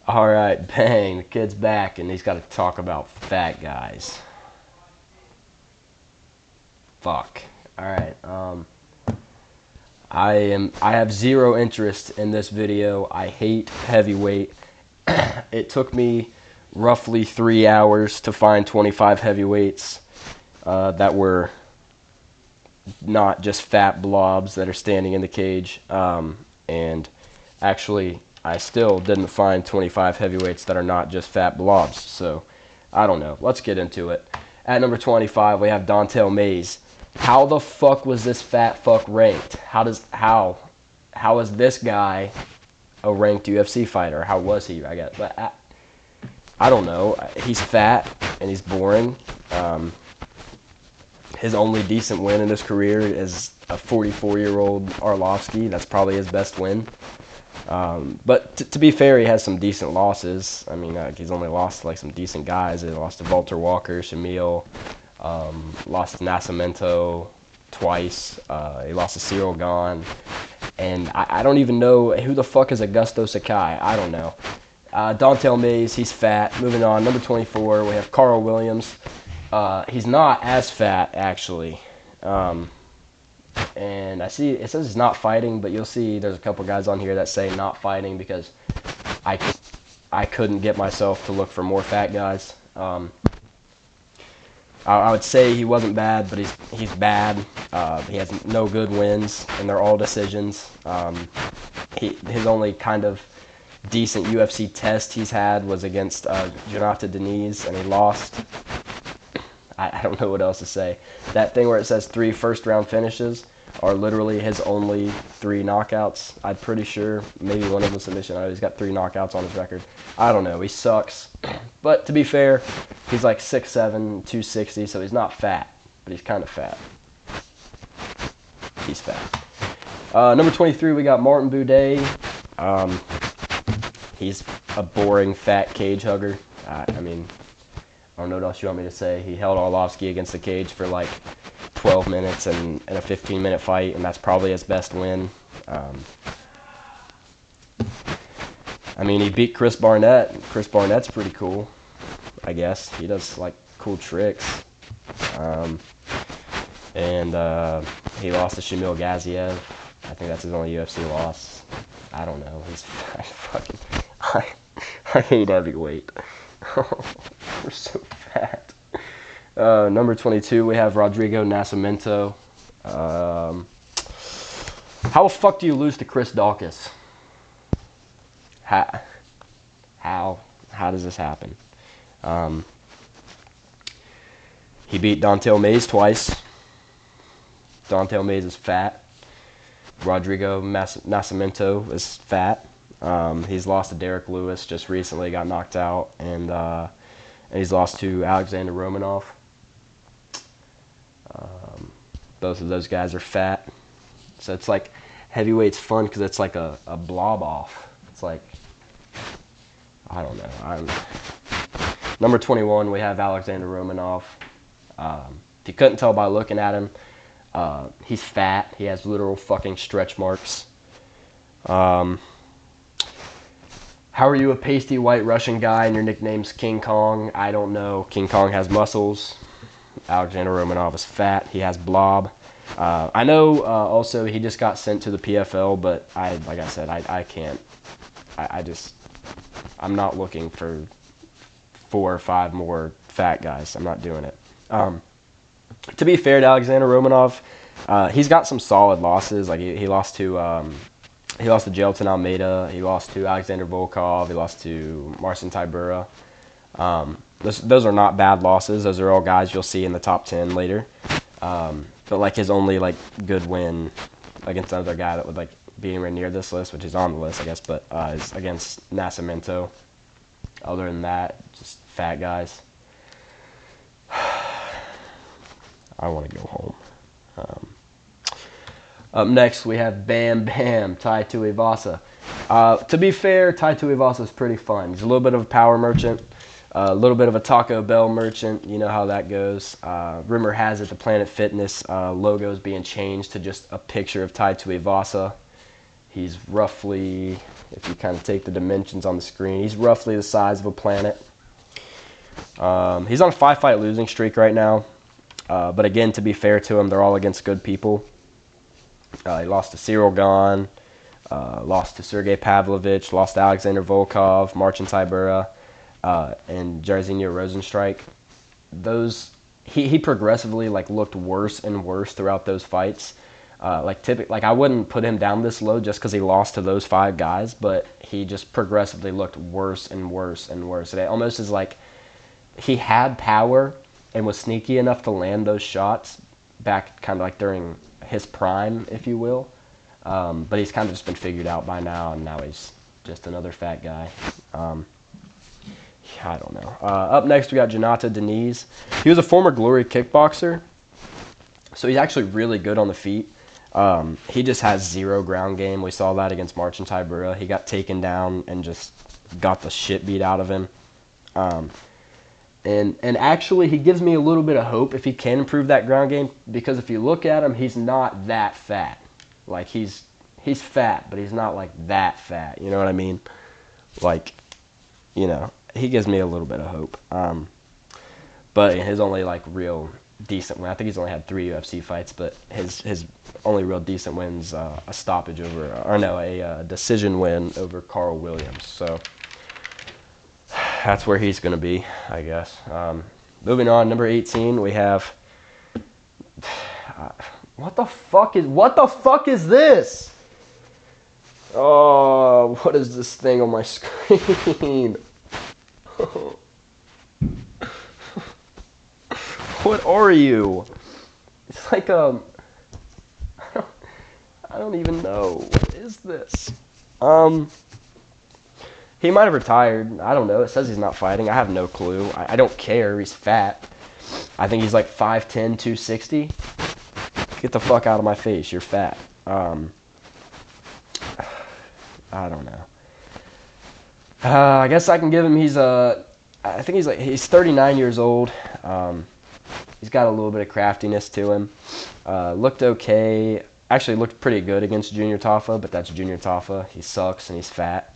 Alright, bang, the kid's back and he's got to talk about fat guys. Fuck. Alright, I have zero interest in this video. I hate heavyweight. It took me roughly 3 hours to find 25 heavyweights that were not just fat blobs that are standing in the cage. And actually, I still didn't find 25 heavyweights that are not just fat blobs. So, I don't know. Let's get into it. At number 25, we have Don'Tale Mayes. How the fuck was this fat fuck ranked? How is this guy a ranked UFC fighter? How was he, I guess? But I don't know. He's fat and he's boring. His only decent win in his career is a 44-year-old Arlovsky. That's probably his best win. But to be fair, he has some decent losses. I mean, he's only lost to like some decent guys. He lost to Walter Walker, Shamil, lost to Nascimento twice. He lost to Cyril Gahn. And I don't even know who the fuck is Augusto Sakai. I don't know. Don'Tale Mayes, he's fat. Moving on, number 24, we have Carl Williams. He's not as fat, actually. And I see it says he's not fighting, but you'll see there's a couple guys on here that say not fighting because I couldn't get myself to look for more fat guys. I would say he wasn't bad, but he's bad. He has no good wins, and they're all decisions. His only kind of decent UFC test he's had was against Jonathan Deniz, and he lost. I don't know what else to say. That thing where it says 3 first-round finishes are literally his only 3 knockouts. I'm pretty sure. Maybe one of them submission. I know he's got 3 knockouts on his record. I don't know. He sucks. But to be fair, he's like 6'7", 260, so he's not fat. But he's kind of fat. He's fat. Number 23, we got Martin Buday. He's a boring, fat cage hugger. I mean, I don't know what else you want me to say. He held Arlovsky against the cage for like 12 minutes in a 15-minute fight, and that's probably his best win. I mean, he beat Chris Barnett. Chris Barnett's pretty cool, I guess. He does, like, cool tricks. And he lost to Shamil Gaziev. I think that's his only UFC loss. I don't know. I hate heavyweight. We're so fat. Number 22, we have Rodrigo Nascimento. How the fuck do you lose to Chris Daukaus? How does this happen? He beat Don'Tale Mayes twice. Don'Tale Mayes is fat. Rodrigo Nascimento is fat. He's lost to Derek Lewis just recently, got knocked out, and he's lost to Alexander Romanov. Both of those guys are fat. So it's like heavyweight's fun because it's like a blob off. It's like, I don't know. Number 21, we have Alexander Romanov. If you couldn't tell by looking at him, he's fat. He has literal fucking stretch marks. How are you a pasty white Russian guy and your nickname's King Kong? I don't know. King Kong has muscles. Alexander Romanov is fat. He has blob. I know also he just got sent to the PFL, but like I said, I can't. I'm not looking for 4 or 5 more fat guys. I'm not doing it. To be fair to Alexander Romanov, he's got some solid losses. Like he lost to Jailton Almeida. He lost to Alexander Volkov. He lost to Marcin Tybura. Those are not bad losses. Those are all guys you'll see in the top 10 later. But like his only like good win against another guy that would like be anywhere near this list, which is on the list, I guess, but is against Nascimento. Other than that, just fat guys. I want to go home. Up next, we have Bam Bam, Tai Tuivasa. To be fair, Tai Tuivasa is pretty fun. He's a little bit of a power merchant, a little bit of a Taco Bell merchant. You know how that goes. Rumor has it the Planet Fitness logo is being changed to just a picture of Tai Tuivasa. He's roughly, if you kind of take the dimensions on the screen, he's roughly the size of a planet. He's on a 5-fight losing streak right now. But again, to be fair to him, they're all against good people. He lost to Cyril Gahn, lost to Sergey Pavlovich, lost to Alexander Volkov, Marcin Tybura, and Jairzinho Rozenstruik. He progressively looked worse and worse throughout those fights. I wouldn't put him down this low just because he lost to those 5 guys, but he just progressively looked worse and worse and worse. It almost is like he had power and was sneaky enough to land those shots back kind of like during his prime, if you will. But he's kind of just been figured out by now, and now he's just another fat guy. I don't know. Up next, we got Jonata Deniz. He was a former Glory kickboxer, so he's actually really good on the feet. He just has 0 ground game. We saw that against Marcin Tybura. He got taken down and just got the shit beat out of him. And actually, he gives me a little bit of hope if he can improve that ground game, because if you look at him, he's not that fat. Like, he's fat, but he's not like that fat. You know what I mean? Like, you know, he gives me a little bit of hope. But his only real decent win, I think he's only had 3 UFC fights, but his only real decent win's a stoppage over, a decision win over Carl Williams. So that's where he's going to be, I guess. Moving on, number 18, we have. What the fuck is this? Oh, what is this thing on my screen? What are you? It's like I don't even know. What is this? He might have retired. I don't know. It says he's not fighting. I have no clue. I don't care. He's fat. I think he's like 5'10", 260. Get the fuck out of my face. You're fat. I don't know. I guess I can give him. I think he's 39 years old. He's got a little bit of craftiness to him. Looked okay. Actually looked pretty good against Junior Tafa, but that's Junior Tafa. He sucks and he's fat.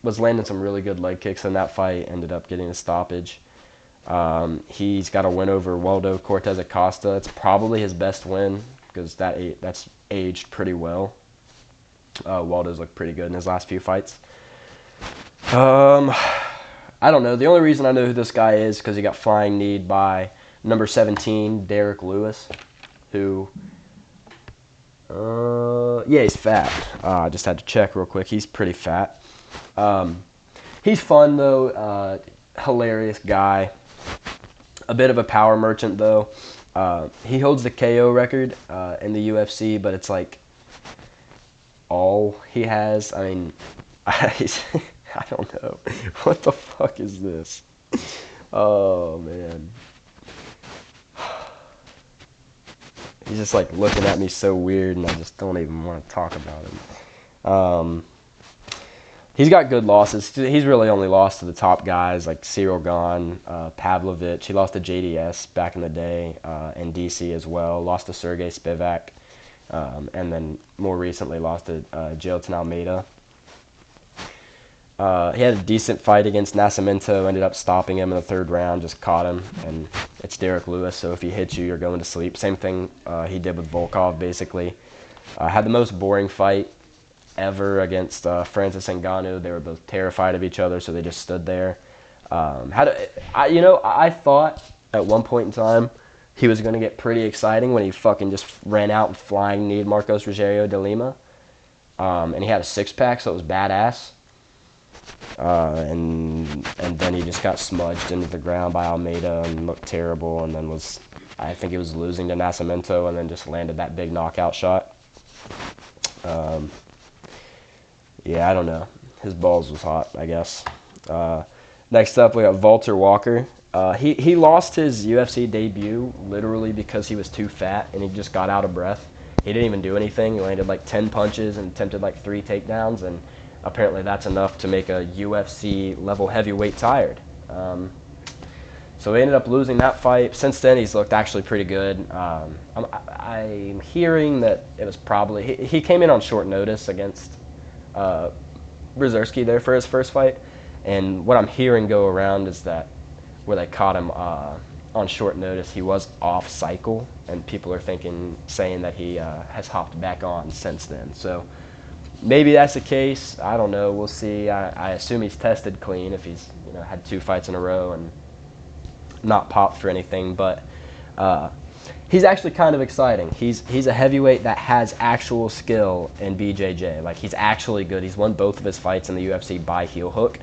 Was landing some really good leg kicks in that fight. Ended up getting a stoppage. He's got a win over Waldo Cortez Acosta. It's probably his best win because that's aged pretty well. Waldo's looked pretty good in his last few fights. I don't know. The only reason I know who this guy is because he got flying kneed by number 17, Derek Lewis, who, yeah, he's fat. I just had to check real quick. He's pretty fat. He's fun, though. Hilarious guy. A bit of a power merchant, though. He holds the KO record in the UFC, but it's like all he has. I mean, I don't know. What the fuck is this? Oh, man. He's just like looking at me so weird, and I just don't even want to talk about him. He's got good losses. He's really only lost to the top guys like Cyril Gahn, Pavlovich. He lost to JDS back in the day, and DC as well. Lost to Sergey Spivak, and then more recently lost to Jailton Almeida. He had a decent fight against Nascimento, ended up stopping him in the 3rd round, just caught him, and it's Derek Lewis, so if he hits you, you're going to sleep. Same thing he did with Volkov, basically. Had the most boring fight ever against Francis Ngannou. They were both terrified of each other, so they just stood there. I thought at one point in time he was going to get pretty exciting when he fucking just ran out and flying kneed Marcos Rogério de Lima. And he had a 6-pack, so it was badass. And then he just got smudged into the ground by Almeida and looked terrible, and then I think he was losing to Nascimento, and then just landed that big knockout shot. Yeah, I don't know. His balls was hot, I guess. Next up, we got Walter Walker. He lost his UFC debut literally because he was too fat and he just got out of breath. He didn't even do anything. He landed like 10 punches and attempted like 3 takedowns, and apparently that's enough to make a UFC level heavyweight tired. So he ended up losing that fight. Since then, he's looked actually pretty good. I'm hearing that it was probably he came in on short notice against Brzezinski there for his first fight, and what I'm hearing go around is that where they caught him on short notice, he was off cycle, and people are saying that he has hopped back on since then. So maybe that's the case. I don't know. We'll see. I assume he's tested clean if he's had 2 fights in a row and not popped for anything. But he's actually kind of exciting. He's a heavyweight that has actual skill in BJJ. Like, he's actually good. He's won both of his fights in the UFC by heel hook,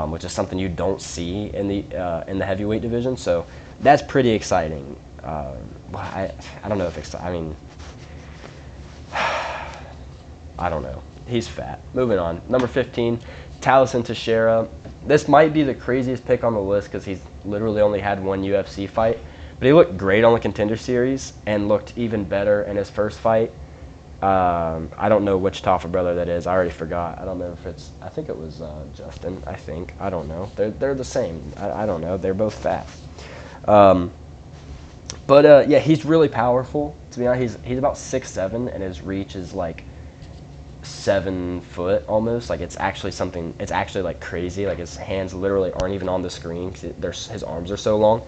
which is something you don't see in the heavyweight division. So that's pretty exciting. I don't know if I mean, I don't know. He's fat. Moving on. Number 15, Taliesin Teixeira. This might be the craziest pick on the list because he's literally only had 1 UFC fight. But he looked great on the Contender Series and looked even better in his first fight. I don't know which Taffa brother that is. I already forgot. I don't know if it's... I think it was Justin, I think. I don't know. They're the same. I don't know. They're both fat. Yeah, he's really powerful. To be honest, he's about 6'7", and his reach is like 7 foot almost. Like, it's actually like crazy. Like, his hands literally aren't even on the screen because his arms are so long.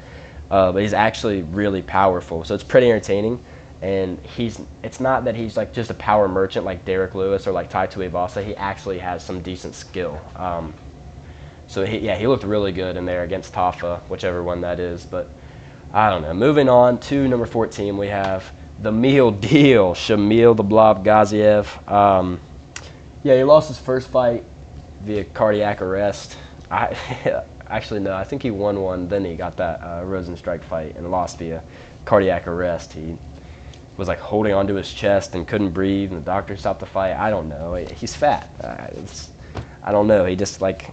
But he's actually really powerful, so it's pretty entertaining. And it's not that he's like just a power merchant like Derek Lewis or like Tai Tuivasa. He actually has some decent skill. So he looked really good in there against Taffa, whichever one that is. But I don't know. Moving on to number 14, we have the meal deal, Shamil the Blob Gaziev. He lost his first fight via cardiac arrest. Actually, no, I think he won one. Then he got that Rosenstrike fight and lost via cardiac arrest. He was like holding onto his chest and couldn't breathe, and the doctor stopped the fight. I don't know. He's fat. I don't know. He just like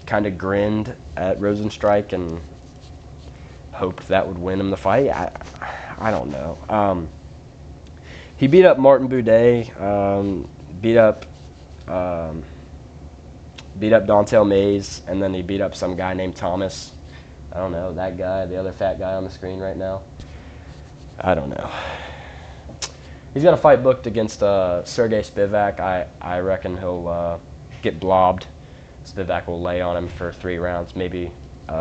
kind of grinned at Rosenstrike and hoped that would win him the fight. I don't know. He beat up Martin Boudet, beat up Dontel Mays, and then he beat up some guy named Thomas. I don't know, that guy, the other fat guy on the screen right now. I don't know. He's got a fight booked against Sergey Spivak. I reckon he'll get blobbed. Spivak will lay on him for 3 rounds, maybe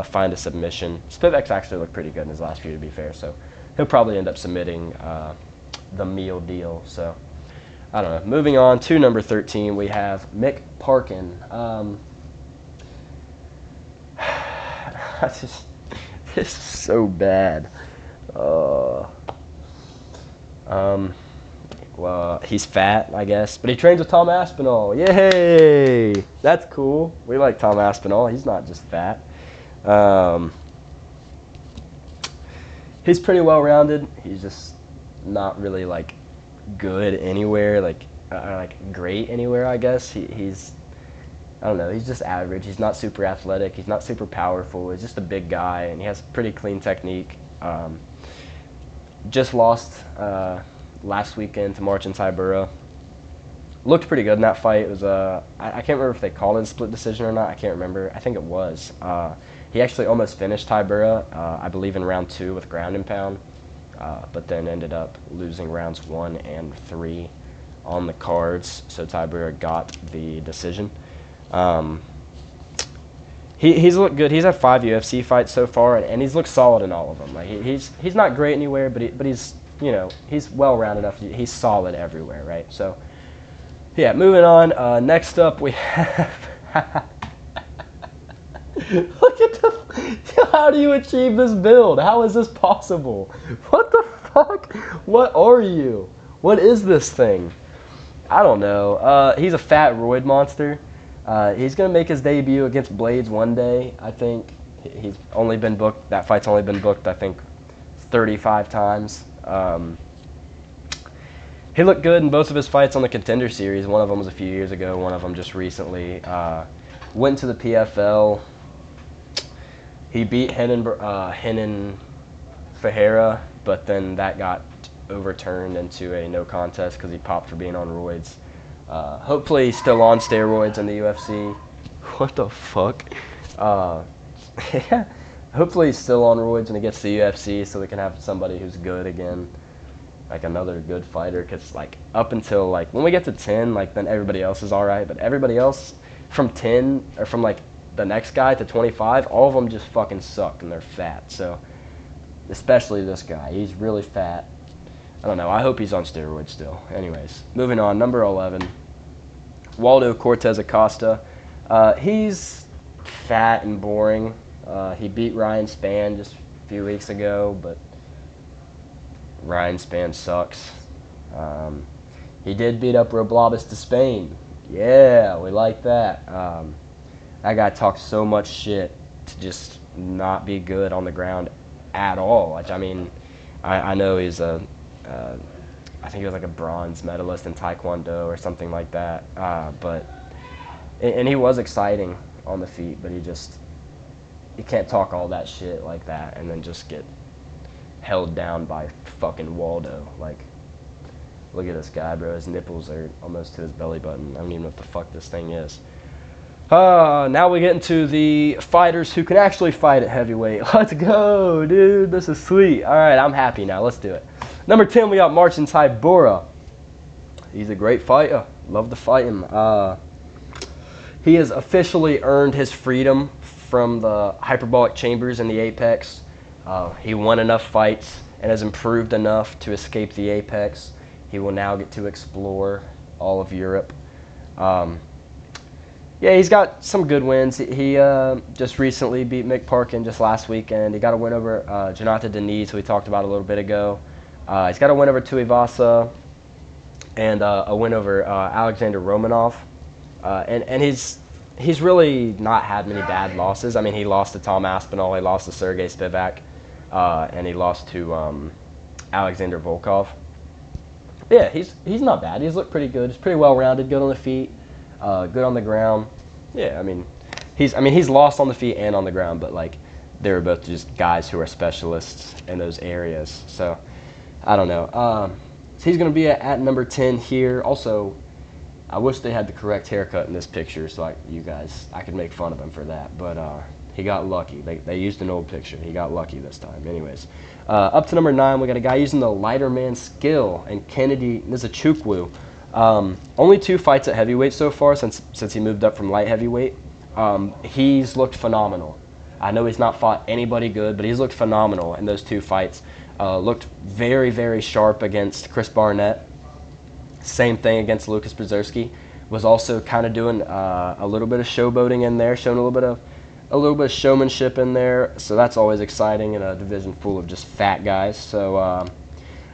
find a submission. Spivak's actually looked pretty good in his last few, to be fair, so he'll probably end up submitting the meal deal. So I don't know. Moving on to number 13, we have Mick Parkin. This is so bad. Well, he's fat, I guess, but he trains with Tom Aspinall. Yay! That's cool. We like Tom Aspinall. He's not just fat. He's pretty well-rounded. He's just not really like good anywhere, like great anywhere, I guess. He's I don't know, he's just average. He's not super athletic. He's not super powerful. He's just a big guy, and he has pretty clean technique. Just lost last weekend to Marcin Tybura. Looked pretty good in that fight. It was I can't remember if they called it a split decision or not. I can't remember. I think it was. He actually almost finished Tybura, I believe in round 2 with ground and pound, but then ended up losing rounds 1 and 3 on the cards, so Tybura got the decision. He's looked good. He's had 5 UFC fights so far, and he's looked solid in all of them. Like he's not great anywhere, but he's he's well-rounded enough. He's solid everywhere, right? So yeah, moving on. Next up we have look at how do you achieve this build? How is this possible? What the fuck? What are you? What is this thing? I don't know. He's a fat roid monster. He's going to make his debut against Blades one day, I think. He's only been booked, that fight's only been booked, I think, 35 times. He looked good in both of his fights on the Contender Series. One of them was a few years ago, one of them just recently. Went to the PFL. He beat Renan Ferreira, but then that got overturned into a no contest because he popped for being on roids. Hopefully he's still on steroids in the UFC. What the fuck? Yeah, Hopefully he's still on roids when he gets to the UFC, so we can have somebody who's good again, like another good fighter. Because like up until like when we get to 10, like then everybody else is all right. But everybody else from 10 or from like the next guy to 25, all of them just fucking suck and they're fat. So especially this guy, he's really fat. I don't know. I hope he's on steroids still. Anyways, moving on. Number 11, Waldo Cortez Acosta. He's fat and boring. He beat Ryan Spann just a few weeks ago, but Ryan Spann sucks. He did beat up Roblabis to Spain. Yeah, we like that. That guy talks so much shit to just not be good on the ground at all. Like, I mean, I know he's I think he was like a bronze medalist in Taekwondo or something like that. And he was exciting on the feet, but he can't talk all that shit like that and then just get held down by fucking Waldo. Like, look at this guy, bro. His nipples are almost to his belly button. I don't even know what the fuck this thing is. Now we get into the fighters who can actually fight at heavyweight. Let's go, dude. This is sweet. All right, I'm happy now. Let's do it. Number 10, we got Marcin Tybura. He's a great fighter. Love to fight him. He has officially earned his freedom from the hyperbolic chambers in the Apex. He won enough fights and has improved enough to escape the Apex. He will now get to explore all of Europe. Yeah, he's got some good wins. He just recently beat Mick Parkin just last weekend. He got a win over Jonathan Deniz, who we talked about a little bit ago. He's got a win over Tuivasa and a win over Alexander Romanov. And he's really not had many bad losses. I mean, he lost to Tom Aspinall, he lost to Sergey Spivak, and he lost to Alexander Volkov. Yeah, he's not bad. He's looked pretty good. He's pretty well-rounded, good on the feet, good on the ground. Yeah, I mean, he's lost on the feet and on the ground, but like they were both just guys who are specialists in those areas. So I don't know. So he's going to be at number 10 here. Also, I wish they had the correct haircut in this picture so I could make fun of him for that. But he got lucky. They used an old picture. He got lucky this time. Anyways, up to number 9, we got a guy using the lighter man skill, and Kennedy Nzechukwu. Only 2 fights at heavyweight so far since he moved up from light heavyweight. He's looked phenomenal. I know he's not fought anybody good, but he's looked phenomenal in those 2 fights. Looked very, very sharp against Chris Barnett. Same thing against Lucas Brzezinski. Was also kind of doing a little bit of showboating in there, showing a little bit of showmanship in there. So that's always exciting in a division full of just fat guys. So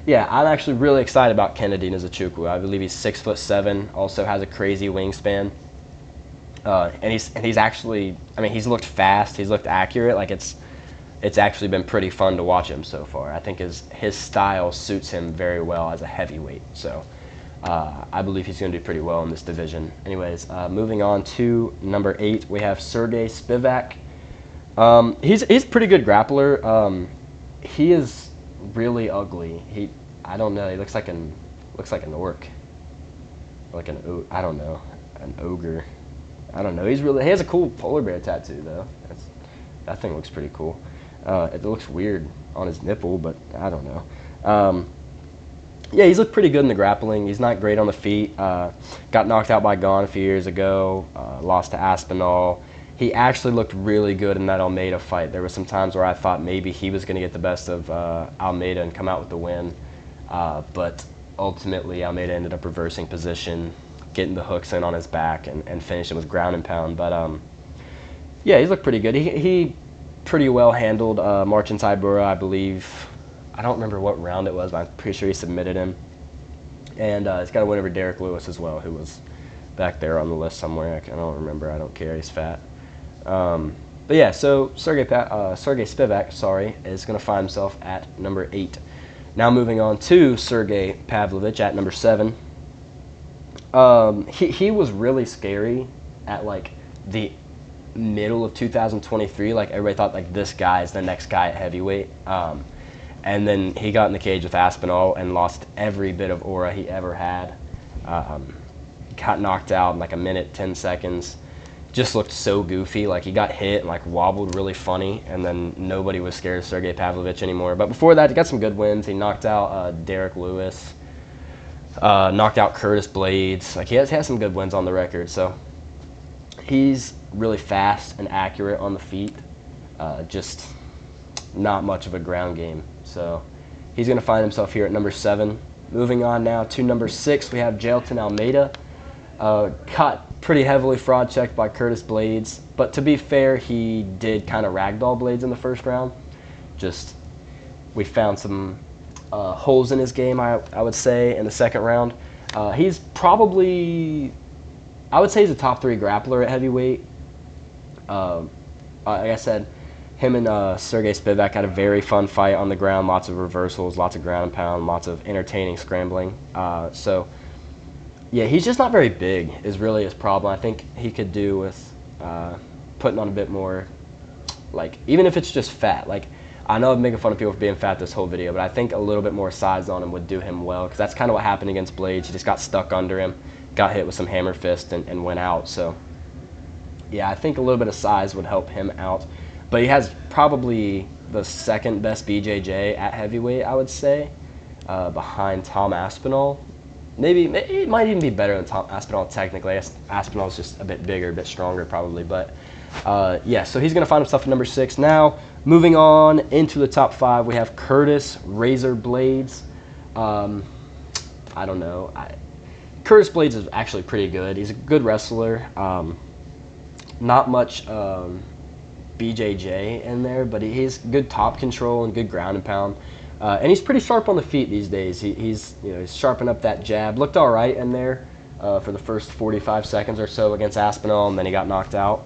yeah, I'm actually really excited about Kennedy Nzechukwu. I believe he's 6'7", also has a crazy wingspan. And he's actually, I mean, he's looked fast, he's looked accurate. Like it's actually been pretty fun to watch him so far. I think his style suits him very well as a heavyweight. So I believe he's going to do pretty well in this division. Anyways, moving on to number 8, we have Sergey Spivak. He's a pretty good grappler. He is really ugly. I don't know. He looks like an orc, like I don't know, an ogre. I don't know. He has a cool polar bear tattoo though. That thing looks pretty cool. It looks weird on his nipple, but I don't know. Yeah, he's looked pretty good in the grappling. He's not great on the feet. Got knocked out by Gon a few years ago. Lost to Aspinall. He actually looked really good in that Almeida fight. There were some times where I thought maybe he was going to get the best of Almeida and come out with the win. But ultimately, Almeida ended up reversing position, getting the hooks in on his back, and finishing with ground and pound. But yeah, he's looked pretty good. He pretty well handled Marcin Tybura, I believe. I don't remember what round it was, but I'm pretty sure he submitted him. And he's got a win over Derek Lewis as well, who was back there on the list somewhere. I don't remember. I don't care. He's fat. But yeah, so Sergey Spivak, is going to find himself at number 8. Now moving on to Sergey Pavlovich at number 7. He was really scary at like the middle of 2023. Like everybody thought like this guy is the next guy at heavyweight. And then he got in the cage with Aspinall and lost every bit of aura he ever had. Got knocked out in like a minute, 10 seconds. just looked so goofy. Like, he got hit and, like, wobbled really funny, and then nobody was scared of Sergey Pavlovich anymore. But before that, he got some good wins. He knocked out Derek Lewis, knocked out Curtis Blades. Like, he has some good wins on the record. So he's really fast and accurate on the feet. Just not much of a ground game. So he's going to find himself here at number 7. Moving on now to number 6, we have Jailton Almeida. Cut pretty heavily fraud checked by Curtis Blades, but to be fair, he did kind of ragdoll Blades in the first round. Just, we found some holes in his game, I would say, in the second round. He's probably, I would say he's a top 3 grappler at heavyweight. Like I said, him and Sergey Spivak had a very fun fight on the ground, lots of reversals, lots of ground and pound, lots of entertaining scrambling. So yeah, he's just not very big is really his problem. I think he could do with putting on a bit more, like, even if it's just fat. Like, I know I'm making fun of people for being fat this whole video, but I think a little bit more size on him would do him well, because that's kind of what happened against Blades. He just got stuck under him, got hit with some hammer fist, and went out. So yeah, I think a little bit of size would help him out. But he has probably the second best BJJ at heavyweight, I would say, behind Tom Aspinall. Maybe it might even be better than Tom Aspinall technically. I guess Aspinall's just a bit bigger, a bit stronger probably. But yeah, so he's going to find himself at number 6. Now, moving on into the top 5, we have Curtis Razor Blades. I don't know. Curtis Blades is actually pretty good. He's a good wrestler. Not much BJJ in there, but he's good top control and good ground and pound. And he's pretty sharp on the feet these days. He's sharpening up that jab. Looked all right in there for the first 45 seconds or so against Aspinall, and then he got knocked out.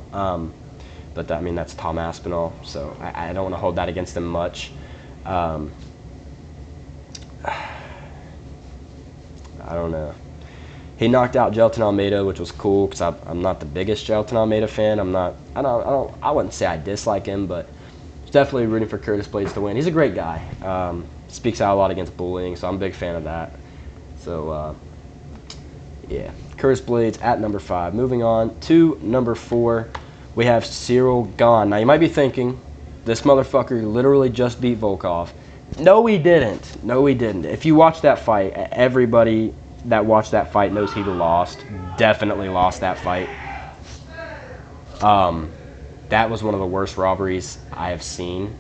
But that's Tom Aspinall, so I don't want to hold that against him much. I don't know. He knocked out Jailton Almeida, which was cool because I'm not the biggest Jailton Almeida fan. I wouldn't say I dislike him, but definitely rooting for Curtis Blades to win. He's a great guy. Speaks out a lot against bullying, so I'm a big fan of that. So, yeah, Curtis Blades at number 5. Moving on to number 4, we have Cyril Gane. Now, you might be thinking, this motherfucker literally just beat Volkov. No, he didn't. No, he didn't. If you watch that fight, everybody that watched that fight knows he lost. Definitely lost that fight. That was one of the worst robberies I have seen,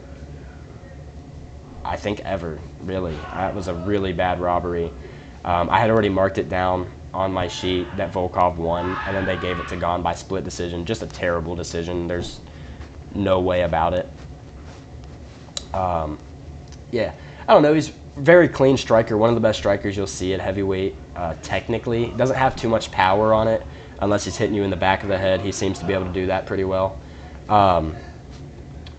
I think, ever, really. That was a really bad robbery. I had already marked it down on my sheet that Volkov won, and then they gave it to Gane by split decision. Just a terrible decision. There's no way about it. Yeah, I don't know. He's a very clean striker, one of the best strikers you'll see at heavyweight, technically. He doesn't have too much power on it unless he's hitting you in the back of the head. He seems to be able to do that pretty well.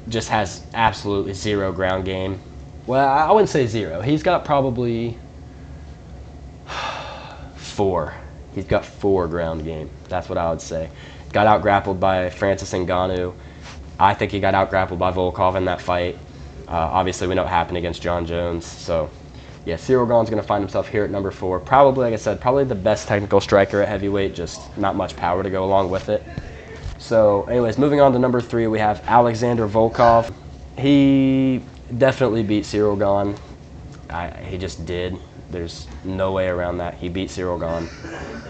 Just has absolutely zero ground game. Well, I wouldn't say zero. He's got probably 4. He's got 4 ground game. That's what I would say. Got out-grappled by Francis Ngannou. I think he got out-grappled by Volkov in that fight. Obviously, we know what happened against John Jones. So, yeah, Cyril Gane's going to find himself here at number 4. Probably, like I said, probably the best technical striker at heavyweight, just not much power to go along with it. So, anyways, moving on to number 3, we have Alexander Volkov. He definitely beat Cyril Gane. He just did. There's no way around that. He beat Cyril Gane.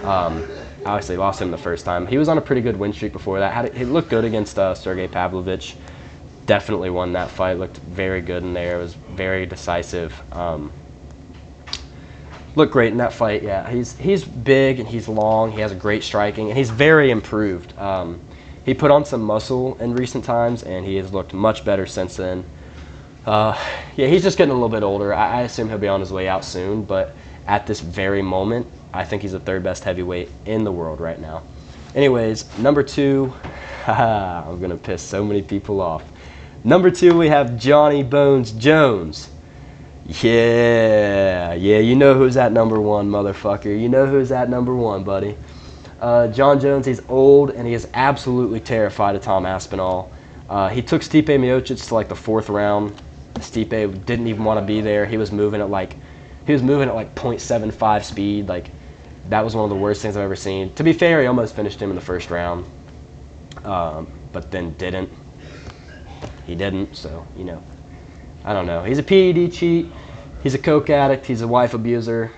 Obviously, lost him the first time. He was on a pretty good win streak before that. He looked good against Sergey Pavlovich. Definitely won that fight. Looked very good in there. It was very decisive. Looked great in that fight. Yeah, he's big and he's long. He has a great striking and he's very improved. He put on some muscle in recent times and he has looked much better since then. Yeah, he's just getting a little bit older. I assume he'll be on his way out soon, but at this very moment, I think he's the 3rd best heavyweight in the world right now. Anyways, number 2, I'm going to piss so many people off. Number 2, we have Johnny Bones Jones. Yeah, you know who's at number 1, motherfucker. You know who's at number 1, buddy. John Jones, he's old, and he is absolutely terrified of Tom Aspinall. He took Stipe Miocic to like the 4th round. Stipe didn't even want to be there. He was moving at like 0.75 speed. Like, that was one of the worst things I've ever seen. To be fair, he almost finished him in the 1st round. but then didn't. He didn't, so, you know, I don't know. He's a PED cheat. He's a coke addict. He's a wife abuser.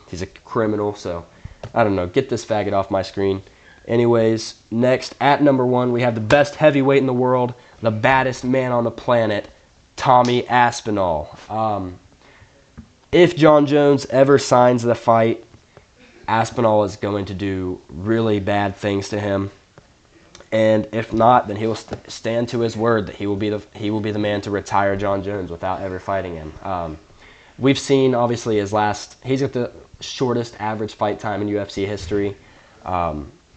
He's a criminal, so I don't know. Get this faggot off my screen. Anyways, next, at number 1, we have the best heavyweight in the world, the baddest man on the planet, Tommy Aspinall. If Jon Jones ever signs the fight, Aspinall is going to do really bad things to him. And if not, then he will stand to his word that he will be the man to retire Jon Jones without ever fighting him. We've seen, obviously, he's got the shortest average fight time in UFC history.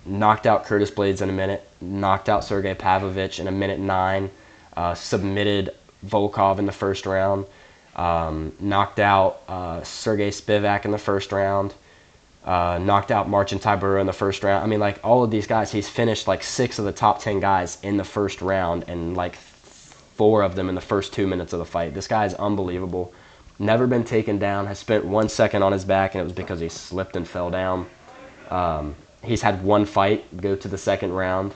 Knocked out Curtis Blades in a minute, knocked out Sergey Pavlovich in a minute 9, submitted Volkov in the first round, knocked out Sergey Spivak in the first round, knocked out Marcin Tybura in the first round. I mean, like, all of these guys, he's finished like 6 of the top 10 guys in the first round and like 4 of them in the first 2 minutes of the fight. This guy is unbelievable. Never been taken down, has spent 1 second on his back, and it was because he slipped and fell down. He's had 1 fight go to the second round.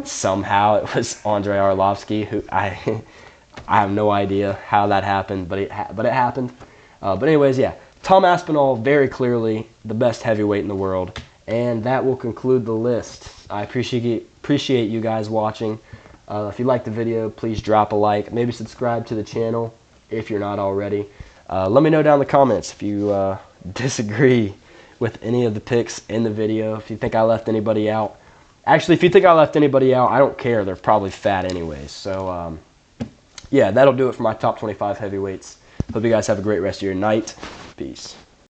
Somehow it was Andrei Arlovsky, who I have no idea how that happened, but it happened. But anyways, yeah, Tom Aspinall, very clearly the best heavyweight in the world, and that will conclude the list. I appreciate you guys watching. If you liked the video, please drop a like. Maybe subscribe to the channel if you're not already. Let me know down in the comments if you disagree with any of the picks in the video, if you think I left anybody out. Actually, if you think I left anybody out, I don't care. They're probably fat anyways. So, yeah, that'll do it for my top 25 heavyweights. Hope you guys have a great rest of your night. Peace.